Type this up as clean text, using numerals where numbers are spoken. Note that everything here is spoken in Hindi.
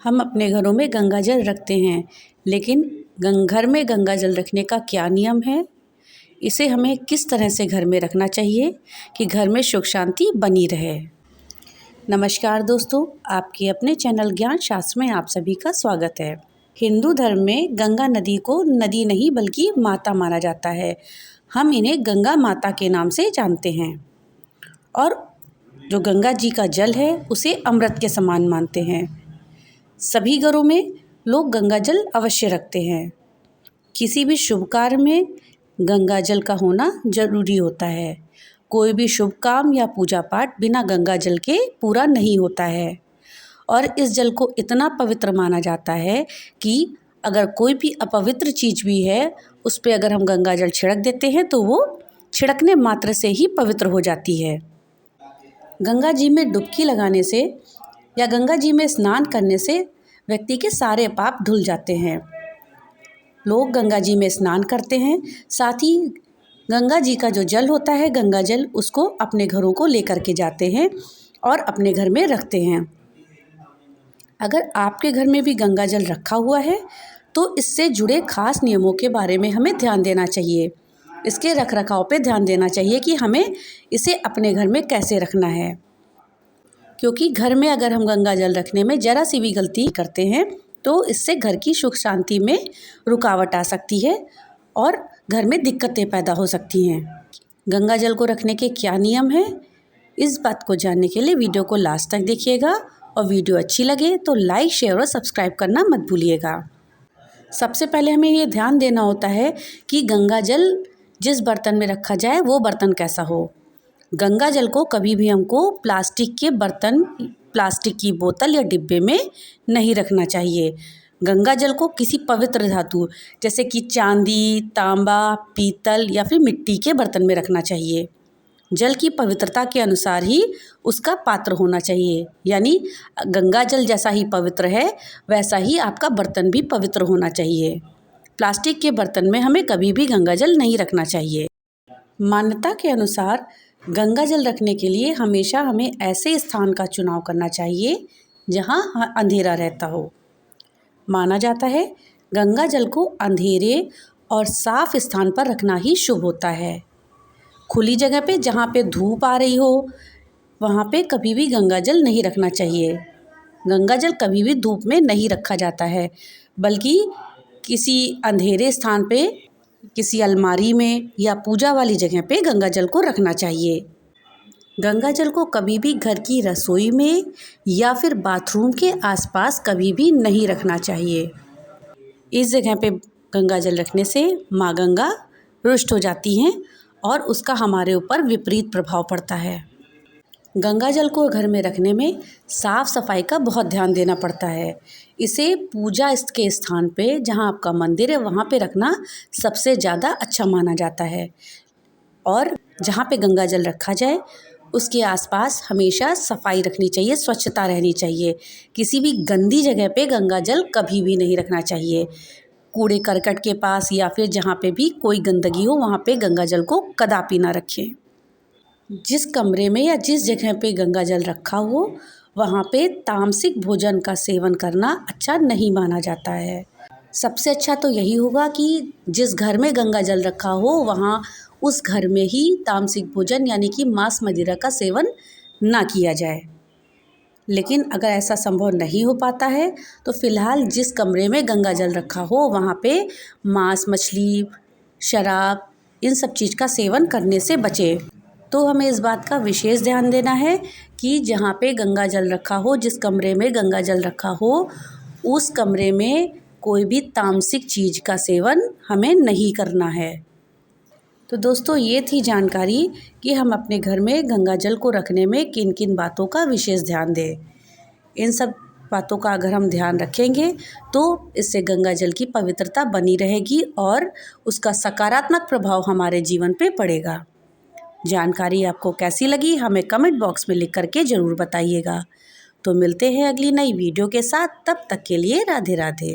हम अपने घरों में गंगा जल रखते हैं, लेकिन घर में गंगा जल रखने का क्या नियम है? इसे हमें किस तरह से घर में रखना चाहिए कि घर में सुख शांति बनी रहे। नमस्कार दोस्तों, आपके अपने चैनल ज्ञान शास्त्र में आप सभी का स्वागत है। हिंदू धर्म में गंगा नदी को नदी नहीं बल्कि माता माना जाता है। हम इन्हें गंगा माता के नाम से जानते हैं और जो गंगा जी का जल है उसे अमृत के समान मानते हैं। सभी घरों में लोग गंगा जल अवश्य रखते हैं। किसी भी शुभ कार्य में गंगा जल का होना जरूरी होता है। कोई भी शुभ काम या पूजा पाठ बिना गंगा जल के पूरा नहीं होता है और इस जल को इतना पवित्र माना जाता है कि अगर कोई भी अपवित्र चीज़ भी है उस पर अगर हम गंगा जल छिड़क देते हैं तो वो छिड़कने मात्र से ही पवित्र हो जाती है। गंगा जी में डुबकी लगाने से या गंगा जी में स्नान करने से व्यक्ति के सारे पाप धुल जाते हैं। लोग गंगा जी में स्नान करते हैं, साथ ही गंगा जी का जो जल होता है गंगा जल उसको अपने घरों को लेकर के जाते हैं और अपने घर में रखते हैं। अगर आपके घर में भी गंगा जल रखा हुआ है तो इससे जुड़े खास नियमों के बारे में हमें ध्यान देना चाहिए। इसके रखरखाव पे ध्यान देना चाहिए कि हमें इसे अपने घर में कैसे रखना है, क्योंकि घर में अगर हम गंगा जल रखने में ज़रा सी भी गलती करते हैं तो इससे घर की सुख शांति में रुकावट आ सकती है और घर में दिक्कतें पैदा हो सकती हैं। गंगा जल को रखने के क्या नियम हैं, इस बात को जानने के लिए वीडियो को लास्ट तक देखिएगा और वीडियो अच्छी लगे तो लाइक, शेयर और सब्सक्राइब करना मत भूलिएगा। सबसे पहले हमें ये ध्यान देना होता है कि गंगा जल जिस बर्तन में रखा जाए वो बर्तन कैसा हो। गंगा जल को कभी भी हमको प्लास्टिक के बर्तन, प्लास्टिक की बोतल या डिब्बे में नहीं रखना चाहिए। गंगा जल को किसी पवित्र धातु जैसे कि चांदी, तांबा, पीतल या फिर मिट्टी के बर्तन में रखना चाहिए। जल की पवित्रता के अनुसार ही उसका पात्र होना चाहिए, यानी गंगा जल जैसा ही पवित्र है वैसा ही आपका बर्तन भी पवित्र होना चाहिए। प्लास्टिक के बर्तन में हमें कभी भी गंगा जल नहीं रखना चाहिए। मान्यता के अनुसार गंगा जल रखने के लिए हमेशा हमें ऐसे स्थान का चुनाव करना चाहिए जहां अंधेरा रहता हो। माना जाता है गंगा जल को अंधेरे और साफ स्थान पर रखना ही शुभ होता है। खुली जगह पे जहाँ पे धूप आ रही हो वहाँ पे कभी भी गंगा जल नहीं रखना चाहिए। गंगा जल कभी भी धूप में नहीं रखा जाता है, बल्कि किसी अंधेरे स्थान पे, किसी अलमारी में या पूजा वाली जगह पे गंगा जल को रखना चाहिए। गंगा जल को कभी भी घर की रसोई में या फिर बाथरूम के आसपास कभी भी नहीं रखना चाहिए। इस जगह पे गंगा जल रखने से माँ गंगा रुष्ट हो जाती हैं और उसका हमारे ऊपर विपरीत प्रभाव पड़ता है। गंगा जल को घर में रखने में साफ़ सफाई का बहुत ध्यान देना पड़ता है। इसे पूजा के स्थान पे जहाँ आपका मंदिर है वहाँ पे रखना सबसे ज़्यादा अच्छा माना जाता है और जहाँ पे गंगा जल रखा जाए उसके आसपास हमेशा सफाई रखनी चाहिए, स्वच्छता रहनी चाहिए। किसी भी गंदी जगह पे गंगा जल कभी भी नहीं रखना चाहिए। कूड़े करकट के पास या फिर जहाँ पे भी कोई गंदगी हो वहाँ पे गंगा जल को कदापि ना रखें। जिस कमरे में या जिस जगह पे गंगा जल रखा हो वहाँ पे तामसिक भोजन का सेवन करना अच्छा नहीं माना जाता है। सबसे अच्छा तो यही होगा कि जिस घर में गंगा जल रखा हो वहाँ उस घर में ही तामसिक भोजन यानी कि मांस मदिरा का सेवन ना किया जाए। लेकिन अगर ऐसा संभव नहीं हो पाता है तो फ़िलहाल जिस कमरे में गंगा जल रखा हो वहाँ पे मांस, मछली, शराब इन सब चीज़ का सेवन करने से बचे। तो हमें इस बात का विशेष ध्यान देना है कि जहाँ पे गंगा जल रखा हो, जिस कमरे में गंगा जल रखा हो उस कमरे में कोई भी तामसिक चीज़ का सेवन हमें नहीं करना है। तो दोस्तों ये थी जानकारी कि हम अपने घर में गंगा जल को रखने में किन किन बातों का विशेष ध्यान दें। इन सब बातों का अगर हम ध्यान रखेंगे तो इससे गंगा जल की पवित्रता बनी रहेगी और उसका सकारात्मक प्रभाव हमारे जीवन पे पड़ेगा। जानकारी आपको कैसी लगी हमें कमेंट बॉक्स में लिख करके ज़रूर बताइएगा। तो मिलते हैं अगली नई वीडियो के साथ, तब तक के लिए राधे राधे।